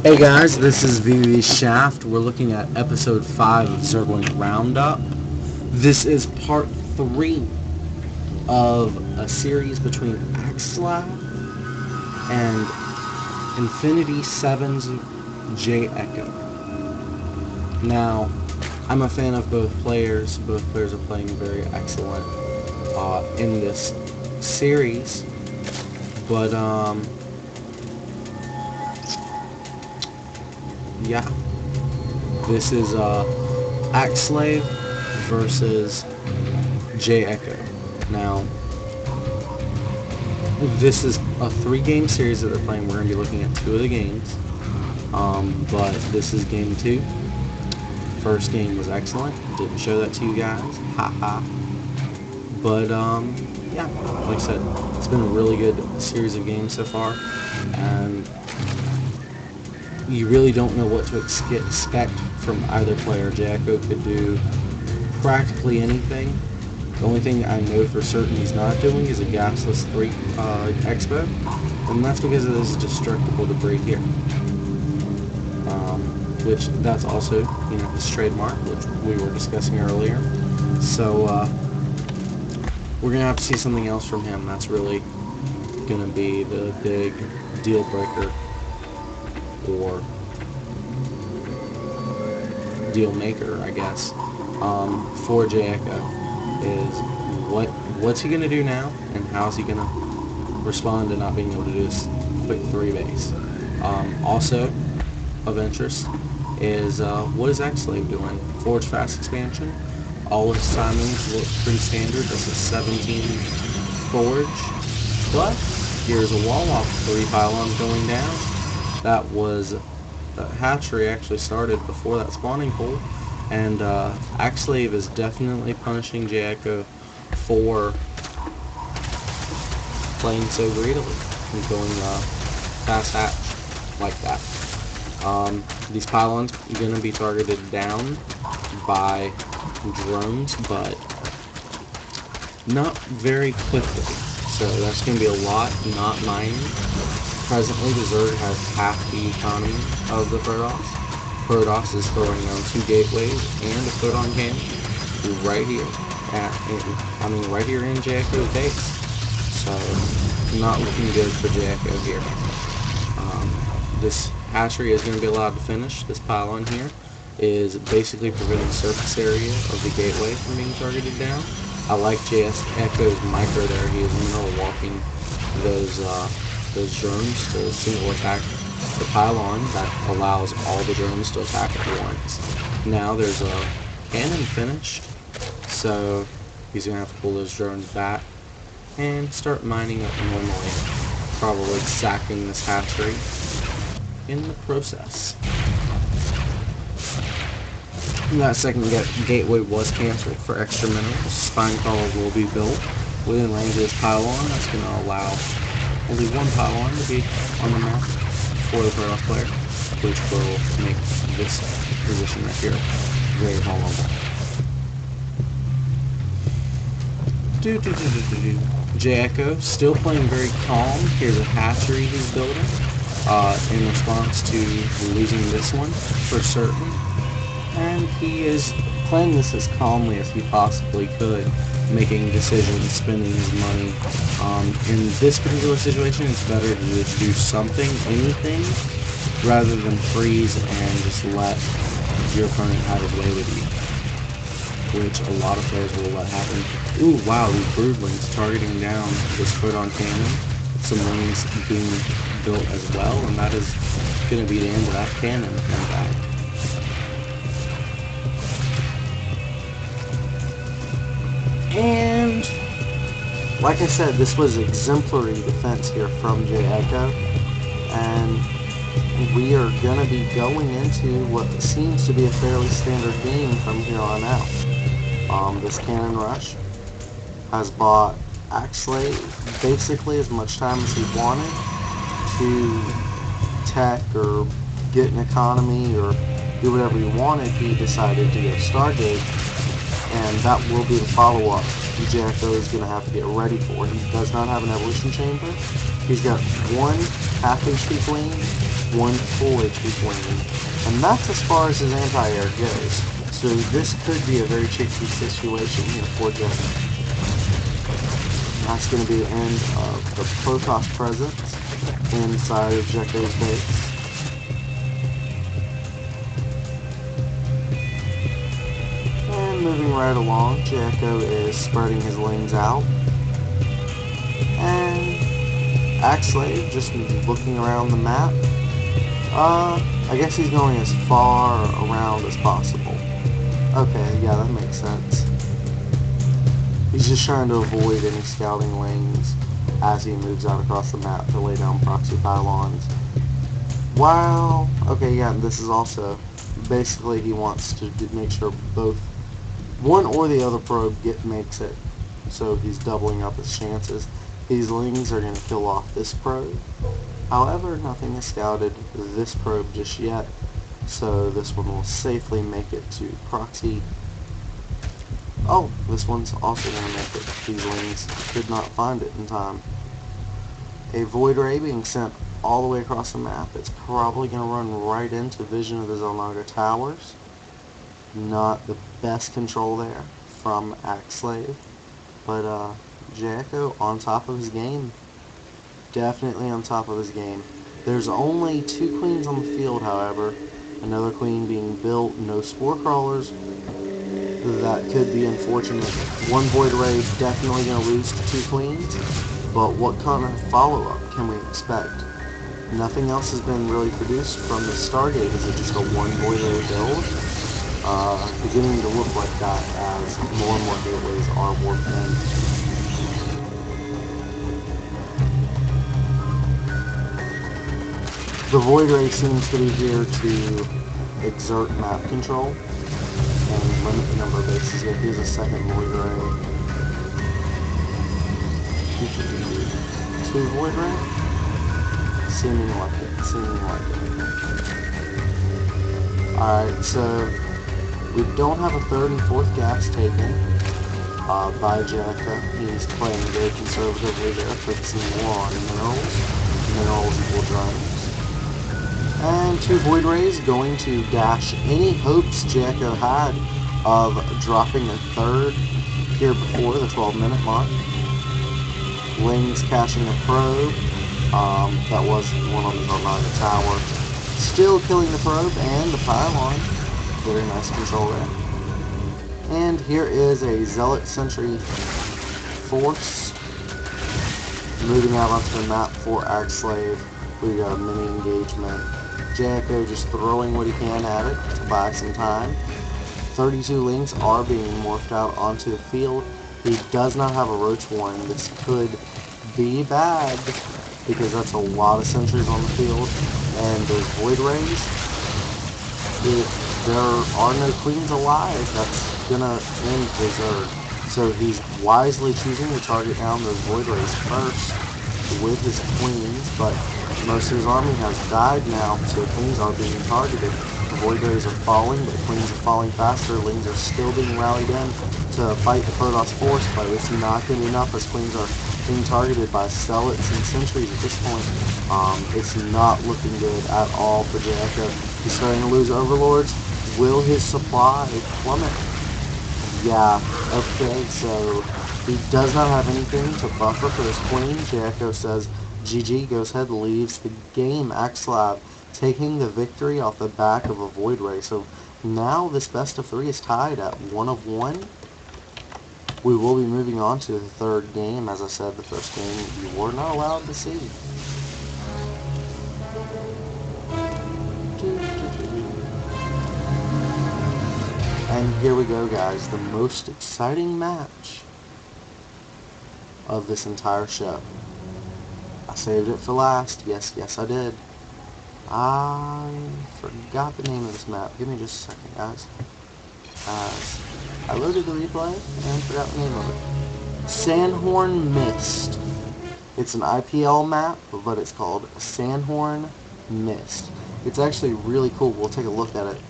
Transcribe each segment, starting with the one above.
Hey guys, this is VV Shaft. We're looking at episode 5 of Zergling Round Up. This is part 3 of a series between AxSlav and Infinity 7's AxJEcho. Now, I'm a fan of both players. Both players are playing very excellent in this series. But, yeah. This is AxSlav versus AxJEcho. Now, this is a 3-game series that they're playing. We're going to be looking at 2 of the games. But this is game 2. First game was excellent. Didn't show that to you guys. Haha. But, yeah, like I said, it's been a really good series of games so far. And you really don't know what to expect from either player. AxJEcho could do practically anything. The only thing I know for certain he's not doing is a gasless 3 expo, and that's because of this destructible debris here. Which that's also, his trademark, which we were discussing earlier. So we're gonna have to see something else from him. That's really gonna be the big deal breaker or deal maker, I guess, for AxJEcho is what's he gonna do now, and how's he gonna respond to not being able to do this quick 3 base. Also of interest is what is AxSlav doing? Forge fast expansion. All his timings look pretty standard. That's a 17 forge, but here's a wall off 3 pylons going down. That was hatchery actually started before that spawning pool, and AxSlav is definitely punishing AxJEcho for playing so greedily and going fast hatch like that. These pylons are going to be targeted down by drones, but not very quickly. So that's going to be a lot not mining. Presently, the Zerg has half the economy of the Protoss. Protoss is throwing on 2 gateways and a photon cannon right here right here in AxJEcho's base. So not looking good for AxJEcho here. This hatchery is going to be allowed to finish. This pylon here is basically preventing surface area of the gateway from being targeted down. I like AxJEcho's micro there. He is in the middle of walking those drones to single attack the pylon that allows all the drones to attack at once. Now there's a cannon finished, so he's going to have to pull those drones back and start mining up normally, probably sacking this hatchery in the process. That second gateway was cancelled for extra minerals. Spine crawler will be built within range of this pylon. That's going to allow only 1 pylon to be on the map for the Protoss player, which will make this position right here very vulnerable. AxJEcho still playing very calm. Here's a hatchery he's building in response to losing this one for certain. And he is playing this as calmly as he possibly could, making decisions, spending his money. In this particular situation, it's better to just do something, anything, rather than freeze and just let your opponent have his way with you, which a lot of players will let happen. Ooh, wow, these broodlings targeting down this photon cannon. Some wings being built as well, and that is going to be the end of that cannon, in fact. And like I said, this was exemplary defense here from AxJEcho, and we are going to be going into what seems to be a fairly standard game from here on out. This cannon rush has bought AxSlav basically as much time as he wanted to tech or get an economy or do whatever he wanted. He decided to go Stargate, and that will be the follow-up AxJEcho is going to have to get ready for. He does not have an evolution chamber, He's got one half HP queen, one full HP queen, and that's as far as his anti-air goes. So this could be a very tricky situation here for Jacko. That's going to be the end of the Protoss presence inside of Jacko's base. And moving right along, Jacko is spreading his lanes out. And AxSlav just looking around the map. I guess he's going as far around as possible. Okay, yeah, that makes sense. He's just trying to avoid any scouting lanes as he moves out across the map to lay down proxy pylons. Wow. Okay, yeah, this is also basically he wants to make sure both one or the other probe makes it, so he's doubling up his chances. These lings are going to kill off this probe. However, nothing has scouted this probe just yet, so this one will safely make it to proxy. Oh, this one's also going to make it. These lings could not find it in time. A Void Ray being sent all the way across the map. It's probably going to run right into vision of the Xel'Naga towers. Not the best control there from AxSlav, but Jacko on top of his game. Definitely on top of his game. There's only 2 queens on the field, however. Another queen being built, no spore crawlers. That could be unfortunate. One Void Ray definitely going to lose to 2 queens, but what kind of follow-up can we expect? Nothing else has been really produced from the Stargate. Is it just a 1 Void Ray build? Beginning to look like that as more and more gateways are warped in. The Void Ray seems to be here to exert map control and limit the number of bases. Yet here's a second Void Ray. 2 Void Ray? Seeming like it. Alright, so we don't have a 3rd and 4th gaps taken by Jacko. He's playing very conservatively there, focusing more on minerals equal drones. And 2 Void Rays going to dash any hopes Jacko had of dropping a 3rd here before the 12-minute mark. Lings caching a probe. That was one on the Xel'Naga tower. Still killing the probe and the pylon. Very nice control there. And here is a Zealot Sentry force moving out onto the map for AxSlav. We got a mini engagement. Jacko just throwing what he can at it to buy some time. 32 lings are being morphed out onto the field. He does not have a roach warning. This could be bad because that's a lot of sentries on the field. And those Void Rays, if there are no queens alive, that's gonna end his Zerg. So he's wisely choosing to target down those Void Rays first with his queens, but most of his army has died now, so queens are being targeted. The Void Rays are falling, but queens are falling faster. Lings are still being rallied in to fight the Protoss force, but it's not going to be enough as queens are being targeted by Zealots and Sentries at this point. It's not looking good at all for Jacko. He's starting to lose Overlords. Will his supply plummet? Yeah, okay, so he does not have anything to buffer for his queen. Jacko says GG, goes ahead, leaves the game. AxSlav taking the victory off the back of a Void Ray. So now this best of 3 is tied at 1-1. We will be moving on to the 3rd game. As I said, the 1st game you were not allowed to see. And here we go, guys. The most exciting match of this entire show. I saved it for last. Yes, I did. I forgot the name of this map. Give me just a second, guys. I loaded the replay and forgot the name of it. Sandhorn Mist. It's an IPL map, but it's called Sandhorn Mist. It's actually really cool. We'll take a look at it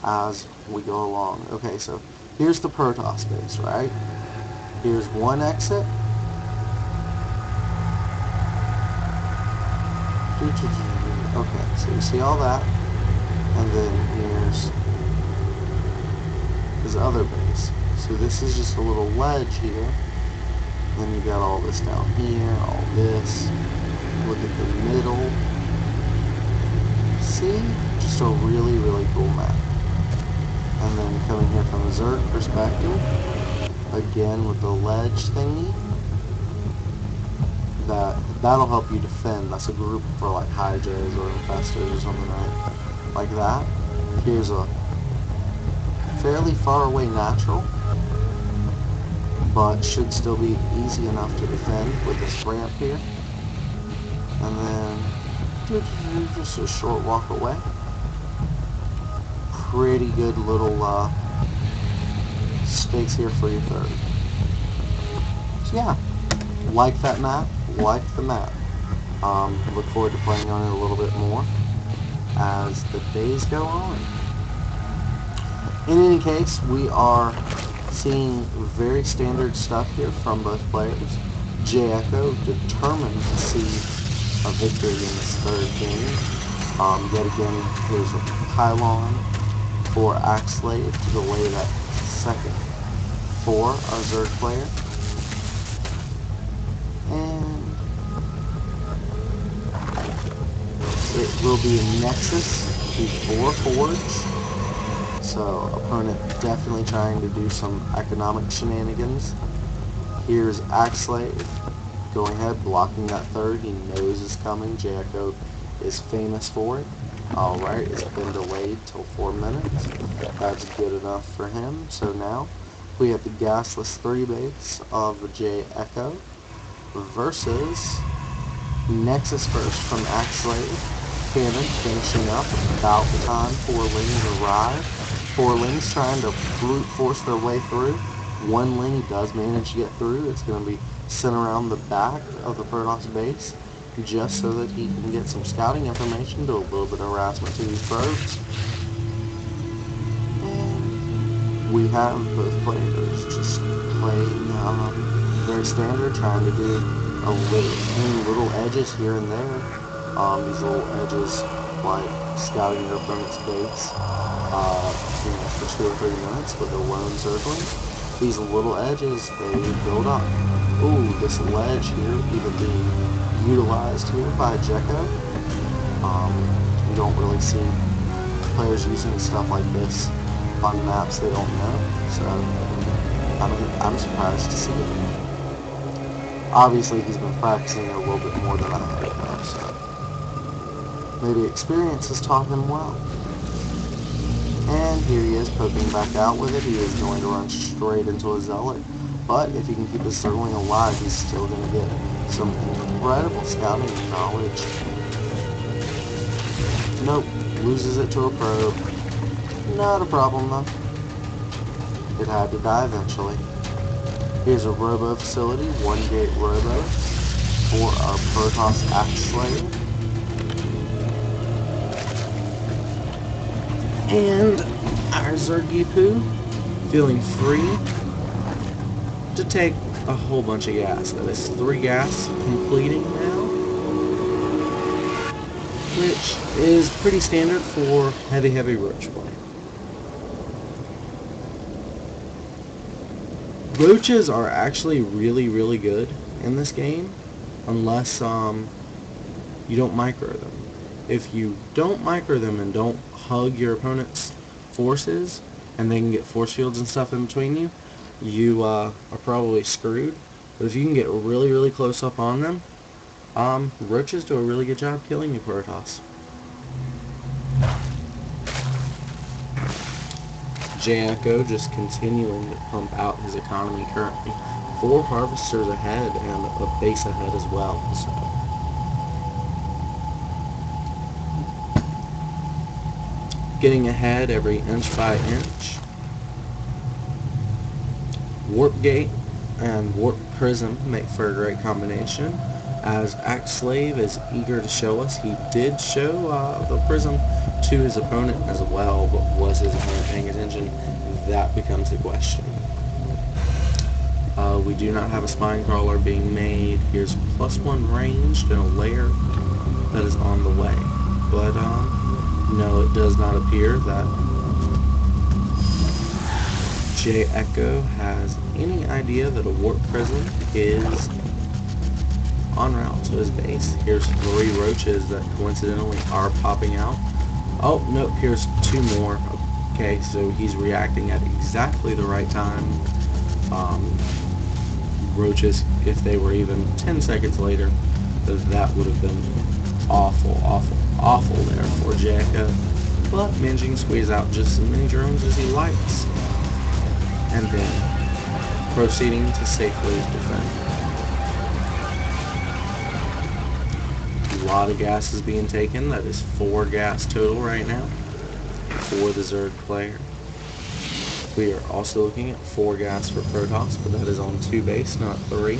as we go along. Okay, so here's the Protoss base, right? Here's one exit. Okay, so you see all that, and then here's his other base. So this is just a little ledge here. Then you got all this down here, all this. Look at the middle. See? Just a really, really cool map. And then coming here from a Zerg perspective, again with the ledge thingy, that'll help you defend. That's a group for like high J's or infestors or something, right? Like that. Here's a fairly far away natural, but should still be easy enough to defend with this ramp here. And then just a short walk away. Pretty good little stakes here for your third. So yeah, like that map, like the map. Look forward to playing on it a little bit more as the days go on. In any case, we are seeing very standard stuff here from both players. AxSlav determined to see a victory in this third game. Yet again, here's a pylon for AxSlav to delay that second for our Zerg player. And it will be a Nexus before Forge. So opponent definitely trying to do some economic shenanigans. Here's AxSlav going ahead, blocking that third. He knows it's coming. AxSlav is famous for it. Alright, it's been delayed till 4 minutes. That's good enough for him. So now we have the gasless 3 base of AxSlav versus Nexus first from AxSlav. Cannon finishing up about the time 4 lings arrive. 4 lings trying to brute force their way through. 1 ling does manage to get through. It's going to be sent around the back of the Protoss base just so that he can get some scouting information, do a little bit of harassment to these probes. And we have both players just playing very standard, trying to do little edges here and there. These little edges like scouting your opponent's base for 2 or 3 minutes with a lone Zergling. These little edges, they build up. Ooh, this ledge here even being utilized here by AxSJEcho. You don't really see players using stuff like this on maps they don't know, so I'm surprised to see it. Obviously he's been practicing a little bit more than I have though, so maybe experience has taught him well. And here he is poking back out with it. He is going to run straight into a Zealot. But if he can keep his Zergling alive, he's still going to get some incredible scouting knowledge. Nope. Loses it to a probe. Not a problem though. It had to die eventually. Here's a Robo facility. 1 gate Robo for our Protoss AxSlav. And our Zergling feeling free to take a whole bunch of gas. That is 3 gas completing now, which is pretty standard for heavy roach play. Roaches are actually really good in this game unless you don't micro them. If you don't micro them and don't hug your opponent's forces, and they can get force fields and stuff in between you, you are probably screwed. But if you can get really close up on them, roaches do a really good job killing you, Protoss. AxSlav just continuing to pump out his economy currently. 4 harvesters ahead and a base ahead as well. So getting ahead every inch by inch. Warp Gate and Warp Prism make for a great combination. As AxSlav is eager to show us, he did show the Prism to his opponent as well, but was his opponent paying attention? That becomes the question. We do not have a Spine Crawler being made. Here's +1 ranged in a layer that is on but no, it does not appear that AxSlav has any idea that a warp prism is en route to his base. Here's 3 roaches that coincidentally are popping out. Oh, nope, here's 2 more. Okay, so he's reacting at exactly the right time. Roaches, if they were even 10 seconds later, that would have been awful, awful, awful there for AxSlav. But managing to squeeze out just as many drones as he likes. And then proceeding to safely defend. A lot of gas is being taken. That is 4 gas total right now for the Zerg player. We are also looking at 4 gas for Protoss, but that is on 2 base, not 3.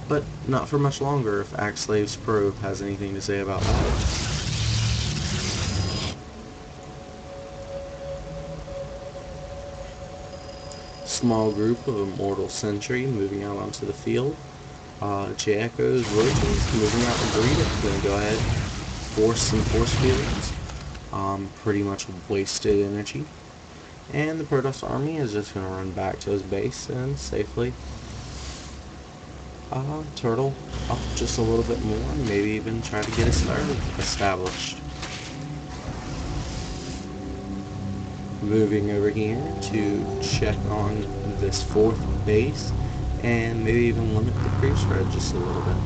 But not for much longer if AxSlav's probe has anything to say about that. Small group of Immortal Sentry moving out onto the field. AxSlav's roaches moving out to greet it. Going to go ahead, force some force fields. Pretty much wasted energy. And the Protoss army is just going to run back to his base and safely turtle up just a little bit more, maybe even try to get his third established. Moving over here to check on this 4th base and maybe even limit the creep spread just a little bit.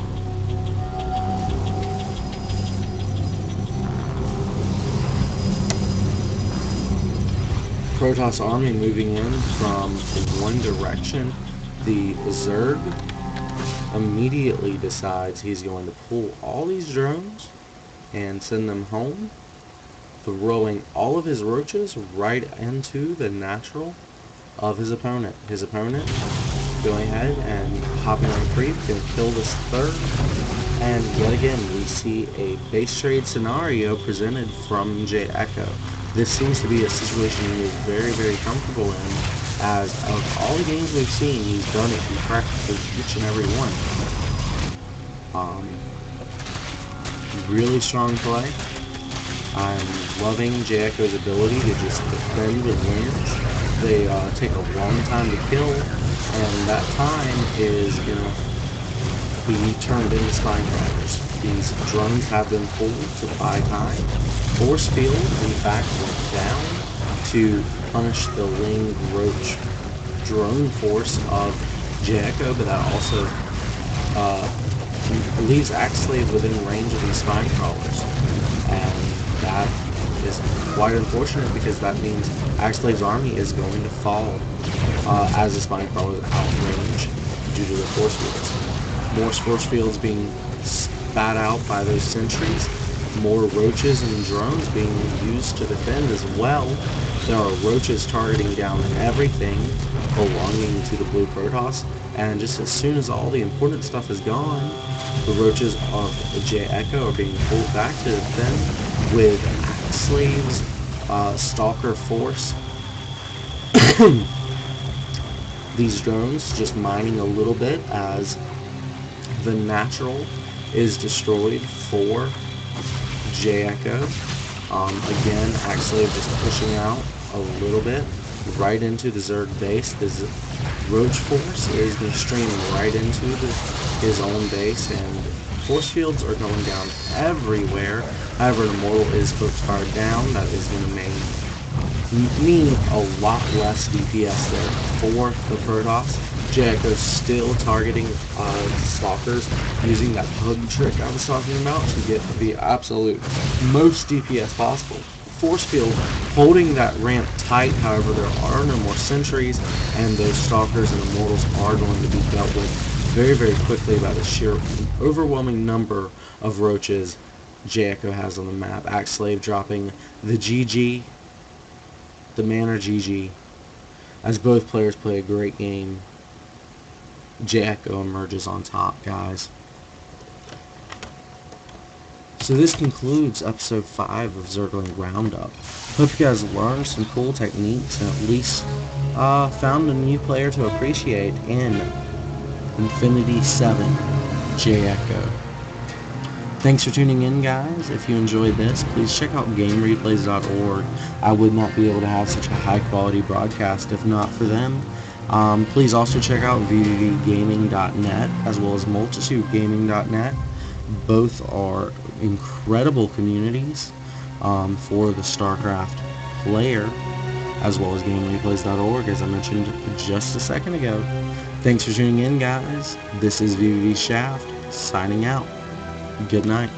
Protoss army moving in from one direction. The Zerg immediately decides he's going to pull all these drones and send them home, throwing all of his roaches right into the natural of his opponent. His opponent going ahead and hopping on creep, going to kill this 3rd. And yet again, we see a base trade scenario presented from AxSlav. This seems to be a situation he is very, very comfortable in, as of all the games we've seen, he's done it in practically each and every one. Really strong play. I'm loving AxSlav's ability to just defend with wins. They take a long time to kill, and that time is going to be turned into spine crawlers. These drones have been pulled to buy time. Force field, in fact, went down to punish the winged roach drone force of AxSlav, but that also leaves AxSlav within range of these spine crawlers. And that is quite unfortunate, because that means AxSlav's army is going to fall as the spine crawlers outrange due to the force fields. More force fields being spat out by those sentries. More roaches and drones being used to defend as well. There are roaches targeting down everything belonging to the blue Protoss, and just as soon as all the important stuff is gone, the roaches of AxSlav are being pulled back to defend with AxSlav's Stalker force. These drones just mining a little bit as the natural is destroyed for AxSlav. Again, AxSlav just pushing out a little bit right into the Zerg base. The Roach force is going to stream right into his own base, and force fields are going down everywhere. However, an Immortal is focus fired down. That is going to mean a lot less DPS there for the Protoss. AxSlav still targeting Stalkers, using that hug trick I was talking about to get the absolute most DPS possible. Force field holding that ramp tight. However, there are no more sentries, and those Stalkers and Immortals are going to be dealt with very, very quickly by the sheer overwhelming number of roaches AxSlav has on the map. AxSlav dropping the GG, the Manor GG, as both players play a great game. AxSlav emerges on top, guys. So this concludes episode 5 of Zergling Round Up. Hope you guys learned some cool techniques and at least found a new player to appreciate in Infinity 7 AxSlav. Thanks for tuning in, guys. If you enjoyed this, please check out GameReplays.org. I would not be able to have such a high-quality broadcast if not for them. Please also check out vvgaming.net as well as multitudegaming.net. Both are incredible communities for the StarCraft player, as well as GameReplays.org, as I mentioned just a second ago. Thanks for tuning in, guys. This is VVV Shaft, signing out. Good night.